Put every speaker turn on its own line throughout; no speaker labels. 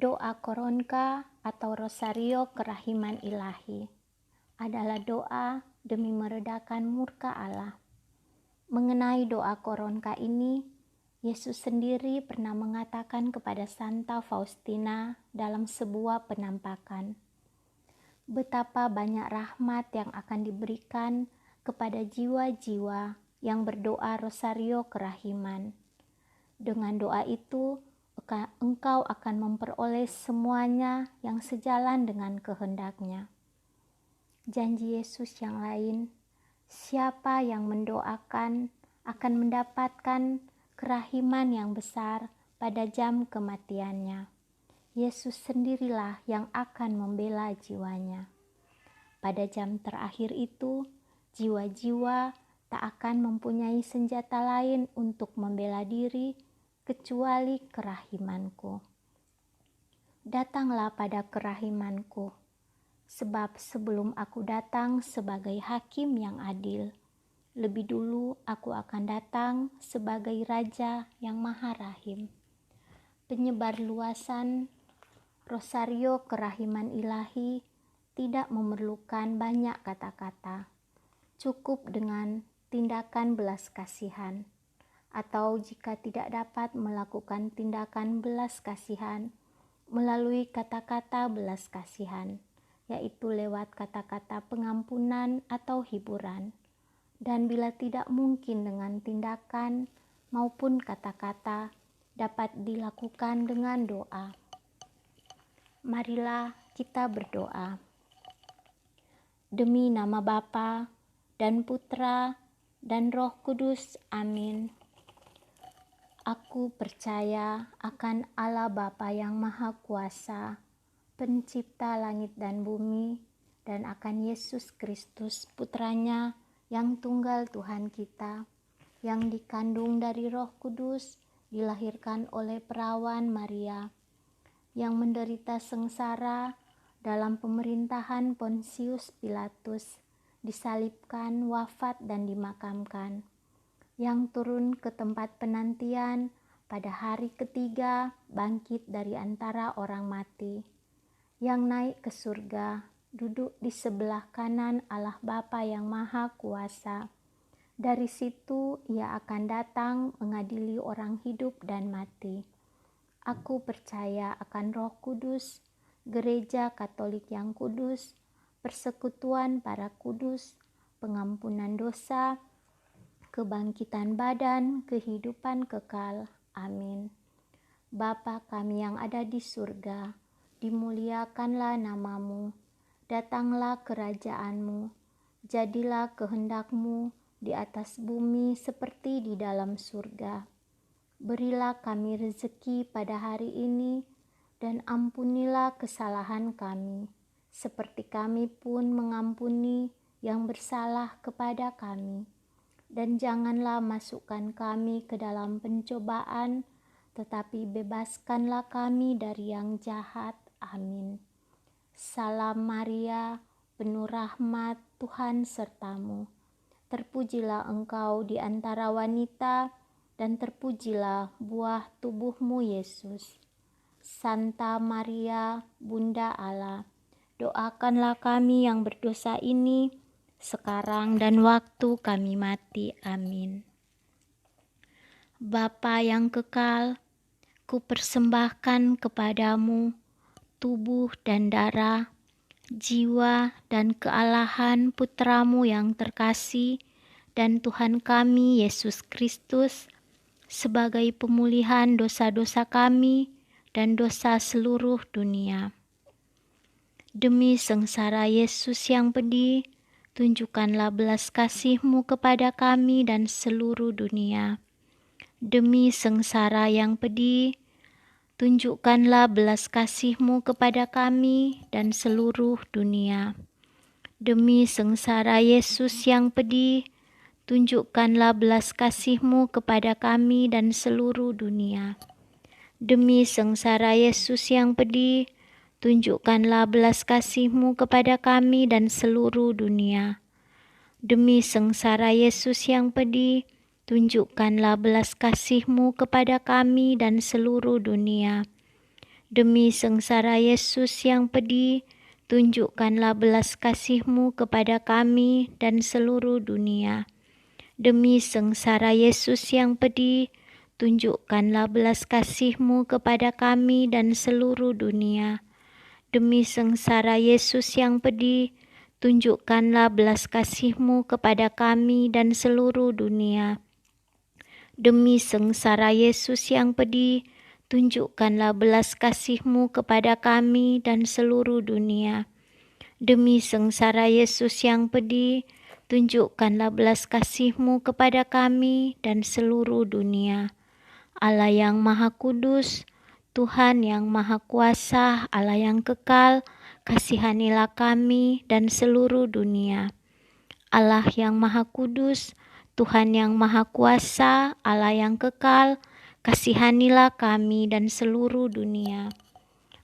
Doa Koronka atau Rosario Kerahiman Ilahi adalah doa demi meredakan murka Allah. Mengenai doa Koronka ini, Yesus sendiri pernah mengatakan kepada Santa Faustina dalam sebuah penampakan, betapa banyak rahmat yang akan diberikan kepada jiwa-jiwa yang berdoa Rosario Kerahiman. Dengan doa itu, engkau akan memperoleh semuanya yang sejalan dengan kehendaknya. Janji Yesus yang lain, siapa yang mendoakan akan mendapatkan kerahiman yang besar pada jam kematiannya. Yesus sendirilah yang akan membela jiwanya. Pada jam terakhir itu, jiwa-jiwa tak akan mempunyai senjata lain untuk membela diri kecuali kerahimanku. Datanglah pada kerahimanku, sebab sebelum aku datang sebagai hakim yang adil, lebih dulu aku akan datang sebagai Raja yang Maha Rahim. Penyebar luasan Rosario Kerahiman Ilahi tidak memerlukan banyak kata-kata, cukup dengan tindakan belas kasihan. Atau jika tidak dapat melakukan tindakan belas kasihan melalui kata-kata belas kasihan, yaitu lewat kata-kata pengampunan atau hiburan, dan bila tidak mungkin dengan tindakan maupun kata-kata, dapat dilakukan dengan doa. Marilah kita berdoa. Demi nama Bapa dan Putra dan Roh Kudus, amin. Aku percaya akan Allah Bapa yang Maha Kuasa, Pencipta langit dan bumi, dan akan Yesus Kristus, Putranya yang tunggal Tuhan kita, yang dikandung dari Roh Kudus, dilahirkan oleh perawan Maria, yang menderita sengsara dalam pemerintahan Pontius Pilatus, disalibkan, wafat, dan dimakamkan, yang turun ke tempat penantian pada hari ketiga, bangkit dari antara orang mati, yang naik ke surga, duduk di sebelah kanan Allah Bapa yang Maha Kuasa. Dari situ ia akan datang mengadili orang hidup dan mati. Aku percaya akan Roh Kudus, Gereja Katolik yang kudus, persekutuan para kudus, pengampunan dosa, kebangkitan badan, kehidupan kekal. Amin. Bapa kami yang ada di surga, dimuliakanlah namamu, datanglah kerajaanmu, jadilah kehendakmu di atas bumi seperti di dalam surga. Berilah kami rezeki pada hari ini, dan ampunilah kesalahan kami, seperti kami pun mengampuni yang bersalah kepada kami. Dan janganlah masukkan kami ke dalam pencobaan, tetapi bebaskanlah kami dari yang jahat. Amin. Salam Maria, penuh rahmat, Tuhan sertamu. Terpujilah engkau di antara wanita, dan terpujilah buah tubuhmu Yesus. Santa Maria, Bunda Allah, doakanlah kami yang berdosa ini, sekarang dan waktu kami mati. Amin. Bapa yang kekal, ku persembahkan kepadamu tubuh dan darah, jiwa dan kealahan Putramu yang terkasih dan Tuhan kami Yesus Kristus, sebagai pemulihan dosa-dosa kami dan dosa seluruh dunia. Demi sengsara Yesus yang pedih, tunjukkanlah belas kasih-Mu kepada kami dan seluruh dunia. Demi sengsara yang pedih, tunjukkanlah belas kasih-Mu kepada kami dan seluruh dunia. Demi sengsara Yesus yang pedih, tunjukkanlah belas kasih-Mu kepada kami dan seluruh dunia. Demi sengsara Yesus yang pedih, tunjukkanlah belas kasih-Mu kepada kami dan seluruh dunia. Demi sengsara Yesus yang pedih, tunjukkanlah belas kasih-Mu kepada kami dan seluruh dunia. Demi sengsara Yesus yang pedih, tunjukkanlah belas kasih-Mu kepada kami dan seluruh dunia. Demi sengsara Yesus yang pedih, tunjukkanlah belas kasih-Mu kepada kami dan seluruh dunia. Demi sengsara Yesus yang pedih, tunjukkanlah belas kasih-Mu kepada kami dan seluruh dunia. Demi sengsara Yesus yang pedih, tunjukkanlah belas kasih-Mu kepada kami dan seluruh dunia. Demi sengsara Yesus yang pedih, tunjukkanlah belas kasih-Mu kepada kami dan seluruh dunia. Allah yang Maha Kudus, Tuhan yang Maha Kuasa, Allah yang kekal, kasihanilah kami dan seluruh dunia. Allah yang Maha Kudus, Tuhan yang Maha Kuasa, Allah yang kekal, kasihanilah kami dan seluruh dunia.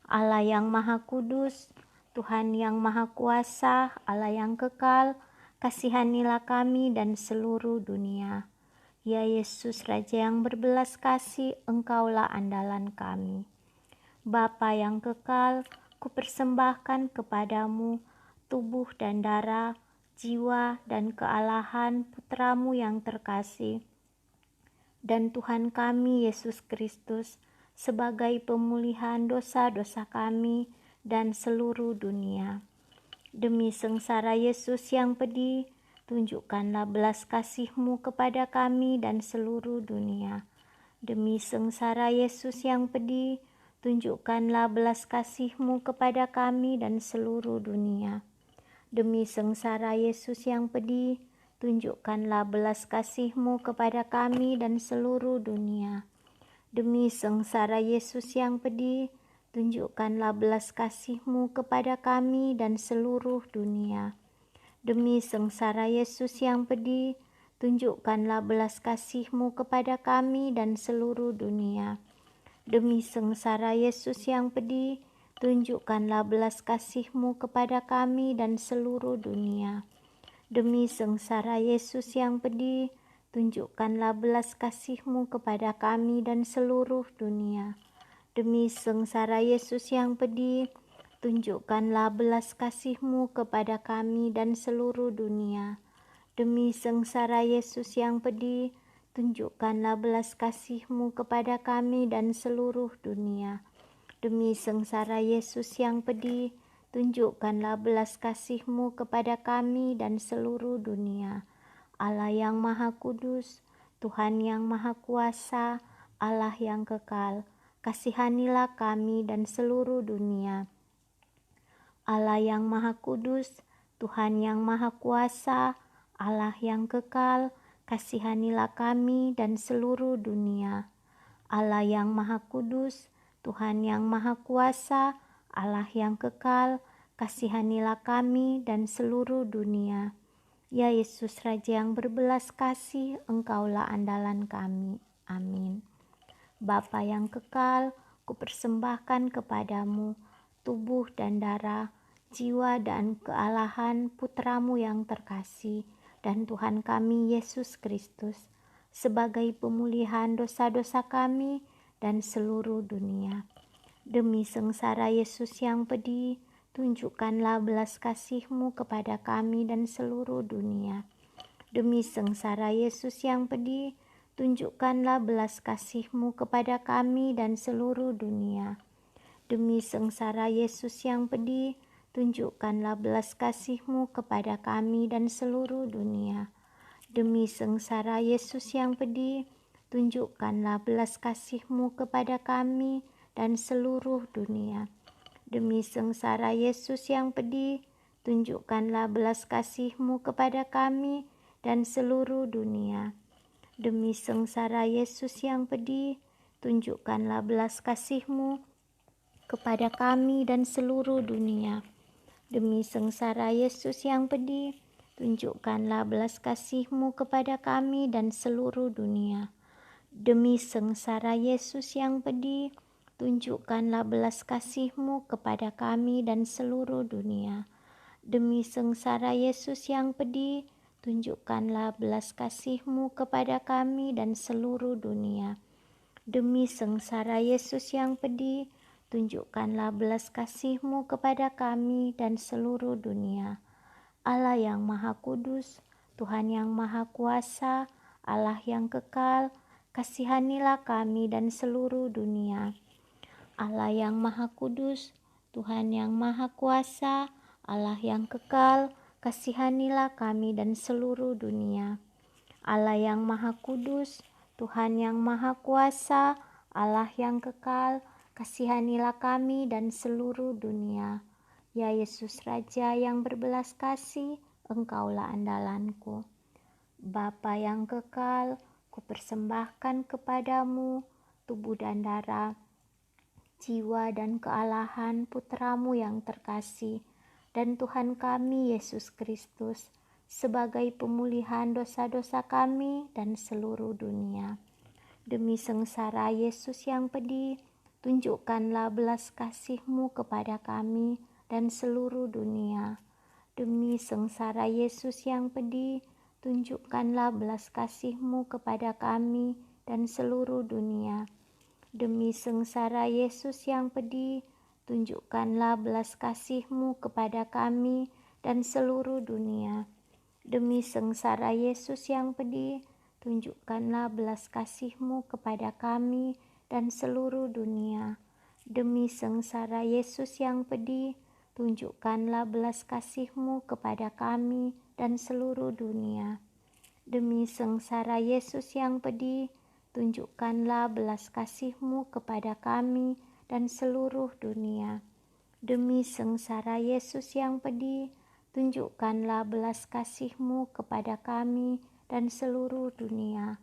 Allah yang Maha Kudus, Tuhan yang Maha Kuasa, Allah yang kekal, kasihanilah kami dan seluruh dunia. Ya Yesus, Raja yang berbelas kasih, Engkaulah andalan kami. Bapa yang kekal, kupersembahkan kepadamu tubuh dan darah, jiwa dan kealahan Putramu yang terkasih, dan Tuhan kami Yesus Kristus, sebagai pemulihan dosa-dosa kami dan seluruh dunia. Demi sengsara Yesus yang pedih, tunjukkanlah belas kasih-Mu kepada kami dan seluruh dunia. Demi sengsara Yesus yang pedih, tunjukkanlah belas kasih-Mu kepada kami dan seluruh dunia. Demi sengsara Yesus yang pedih, tunjukkanlah belas kasih-Mu kepada kami dan seluruh dunia. Demi sengsara Yesus yang pedih, tunjukkanlah belas kasih-Mu kepada kami dan seluruh dunia. Demi sengsara Yesus yang pedih, tunjukkanlah belas kasih-Mu kepada kami dan seluruh dunia. Demi sengsara Yesus yang pedih, tunjukkanlah belas kasih-Mu kepada kami dan seluruh dunia. Demi sengsara Yesus yang pedih, tunjukkanlah belas kasih-Mu kepada kami dan seluruh dunia. Demi sengsara Yesus yang pedih, tunjukkanlah belas kasih-Mu kepada kami dan seluruh dunia. Demi sengsara Yesus yang pedih, tunjukkanlah belas kasih-Mu kepada kami dan seluruh dunia. Demi sengsara Yesus yang pedih, tunjukkanlah belas kasih-Mu kepada kami dan seluruh dunia. Allah yang Maha Kudus, Tuhan yang Maha Kuasa, Allah yang kekal, kasihanilah kami dan seluruh dunia. Allah yang Maha Kudus, Tuhan yang Maha Kuasa, Allah yang kekal, kasihanilah kami dan seluruh dunia. Allah yang Maha Kudus, Tuhan yang Maha Kuasa, Allah yang kekal, kasihanilah kami dan seluruh dunia. Ya Yesus, Raja yang berbelas kasih, Engkaulah andalan kami. Amin. Bapa yang kekal, kupersembahkan kepadamu tubuh dan darah, jiwa dan kealahan Putramu yang terkasih, dan Tuhan kami Yesus Kristus, sebagai pemulihan dosa-dosa kami dan seluruh dunia. Demi sengsara Yesus yang pedih, tunjukkanlah belas kasih-Mu kepada kami dan seluruh dunia. Demi sengsara Yesus yang pedih, tunjukkanlah belas kasih-Mu kepada kami dan seluruh dunia. Demi sengsara Yesus yang pedih, tunjukkanlah belas kasih-Mu kepada kami dan seluruh dunia. Demi sengsara Yesus yang pedih, tunjukkanlah belas kasih-Mu kepada kami dan seluruh dunia. Demi sengsara Yesus yang pedih, tunjukkanlah belas kasih-Mu kepada kami dan seluruh dunia. Demi sengsara Yesus yang pedih, tunjukkanlah belas kasih-Mu kepada kami dan seluruh dunia. Demi sengsara Yesus yang pedih, tunjukkanlah belas kasih-Mu kepada kami dan seluruh dunia. Demi sengsara Yesus yang pedih, tunjukkanlah belas kasih-Mu kepada kami dan seluruh dunia. Demi sengsara Yesus yang pedih, tunjukkanlah belas kasih-Mu kepada kami dan seluruh dunia. Demi sengsara Yesus yang pedih, tunjukkanlah belas kasih-Mu kepada kami dan seluruh dunia. Allah yang Maha Kudus, Tuhan yang Maha Kuasa, Allah yang kekal, kasihanilah kami dan seluruh dunia. Allah yang Maha Kudus, Tuhan yang Maha Kuasa, Allah yang kekal, kasihanilah kami dan seluruh dunia. Allah yang Maha Kudus, Tuhan yang Maha Kuasa, Allah yang kekal, kasihanilah kami dan seluruh dunia. Ya Yesus Raja yang berbelas kasih, Engkaulah andalanku. Bapa yang kekal, kupersembahkan kepadamu tubuh dan darah, jiwa dan kealahan Putramu yang terkasih, dan Tuhan kami Yesus Kristus, sebagai pemulihan dosa-dosa kami dan seluruh dunia. Demi sengsara Yesus yang pedih, tunjukkanlah belas kasih-Mu kepada kami dan seluruh dunia. Demi sengsara Yesus yang pedih, tunjukkanlah belas kasih-Mu kepada kami dan seluruh dunia. Demi sengsara Yesus yang pedih, tunjukkanlah belas kasih-Mu kepada kami dan seluruh dunia. Demi sengsara Yesus yang pedih, tunjukkanlah belas kasih-Mu kepada kami dan seluruh dunia. Demi sengsara Yesus yang pedih, tunjukkanlah belas kasih-Mu kepada kami dan seluruh dunia. Demi sengsara Yesus yang pedih, tunjukkanlah belas kasih-Mu kepada kami dan seluruh dunia. Demi sengsara Yesus yang pedih, tunjukkanlah belas kasih-Mu kepada kami dan seluruh dunia.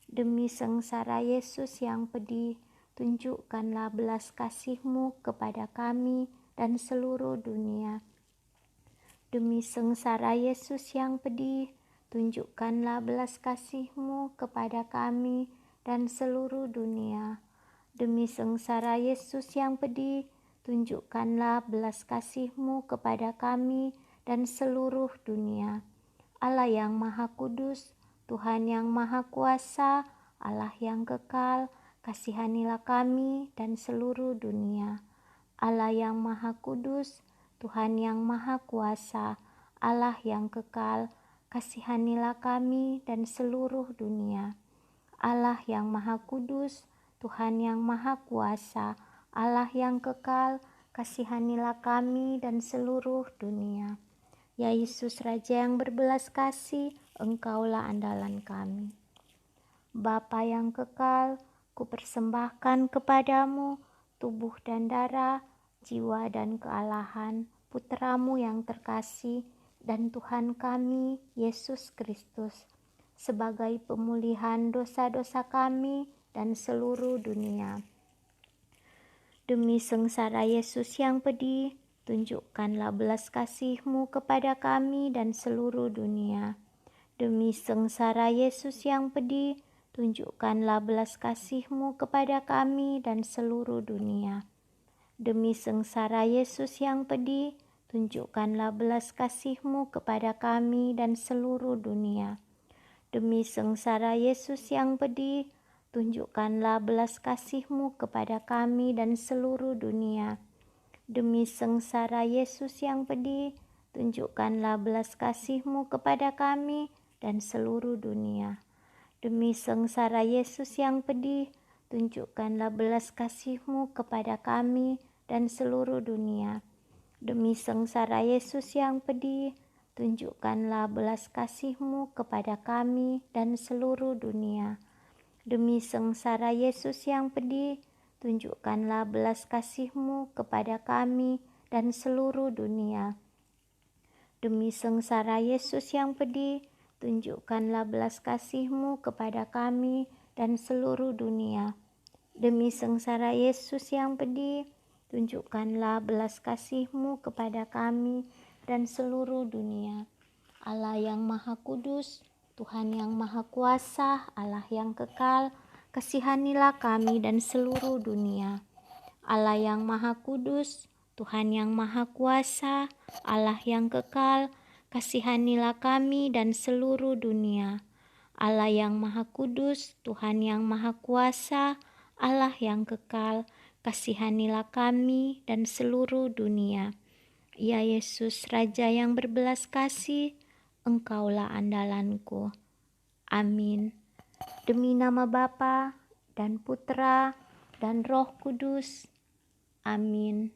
Demi sengsara Yesus yang pedih, tunjukkanlah belas kasih-Mu kepada kami dan seluruh dunia. Demi sengsara Yesus yang pedih, tunjukkanlah belas kasih-Mu kepada kami dan seluruh dunia. Demi sengsara Yesus yang pedih, tunjukkanlah belas kasih-Mu kepada kami dan seluruh dunia. Allah yang Maha Kudus, Tuhan yang Maha Kuasa, Allah yang kekal, kasihanilah kami dan seluruh dunia. Allah yang Maha Kudus, Tuhan yang Maha Kuasa, Allah yang kekal, kasihanilah kami dan seluruh dunia. Allah yang Maha Kudus, Tuhan yang Maha Kuasa, Allah yang kekal, kasihanilah kami dan seluruh dunia. Ya Yesus Raja yang berbelas kasih, Engkaulah andalan kami. Bapa yang kekal, kupersembahkan kepadamu tubuh dan darah, jiwa dan kealahan Putramu yang terkasih dan Tuhan kami Yesus Kristus, sebagai pemulihan dosa-dosa kami dan seluruh dunia. Demi sengsara Yesus yang pedih, tunjukkanlah belas kasih-Mu kepada kami dan seluruh dunia. Demi sengsara Yesus yang pedih, tunjukkanlah belas kasih-Mu kepada kami dan seluruh dunia. Demi sengsara Yesus yang pedih, tunjukkanlah belas kasih-Mu kepada kami dan seluruh dunia. Demi sengsara Yesus yang pedih, tunjukkanlah belas kasih-Mu kepada kami dan seluruh dunia. Demi sengsara Yesus yang pedih, tunjukkanlah belas kasih-Mu kepada kami dan seluruh dunia. Demi sengsara Yesus yang pedih, tunjukkanlah belas kasih-Mu kepada kami dan seluruh dunia. Demi sengsara Yesus yang pedih, tunjukkanlah belas kasih-Mu kepada kami dan seluruh dunia. Demi sengsara Yesus yang pedih, tunjukkanlah belas kasih-Mu kepada kami dan seluruh dunia. Demi sengsara Yesus yang pedih, tunjukkanlah belas kasih-Mu kepada kami dan seluruh dunia. Demi sengsara Yesus yang pedih, tunjukkanlah belas kasih-Mu kepada kami dan seluruh dunia. Allah yang Maha Kudus, Tuhan yang Maha Kuasa, Allah yang kekal, kasihanilah kami dan seluruh dunia. Allah yang Maha Kudus, Tuhan yang Maha Kuasa, Allah yang kekal, kasihanilah kami dan seluruh dunia. Allah yang Maha Kudus, Tuhan yang Maha Kuasa, Allah yang kekal, kasihanilah kami dan seluruh dunia. Ya Yesus, Raja yang berbelas kasih, Engkaulah andalanku. Amin. Demi nama Bapa dan Putra dan Roh Kudus. Amin.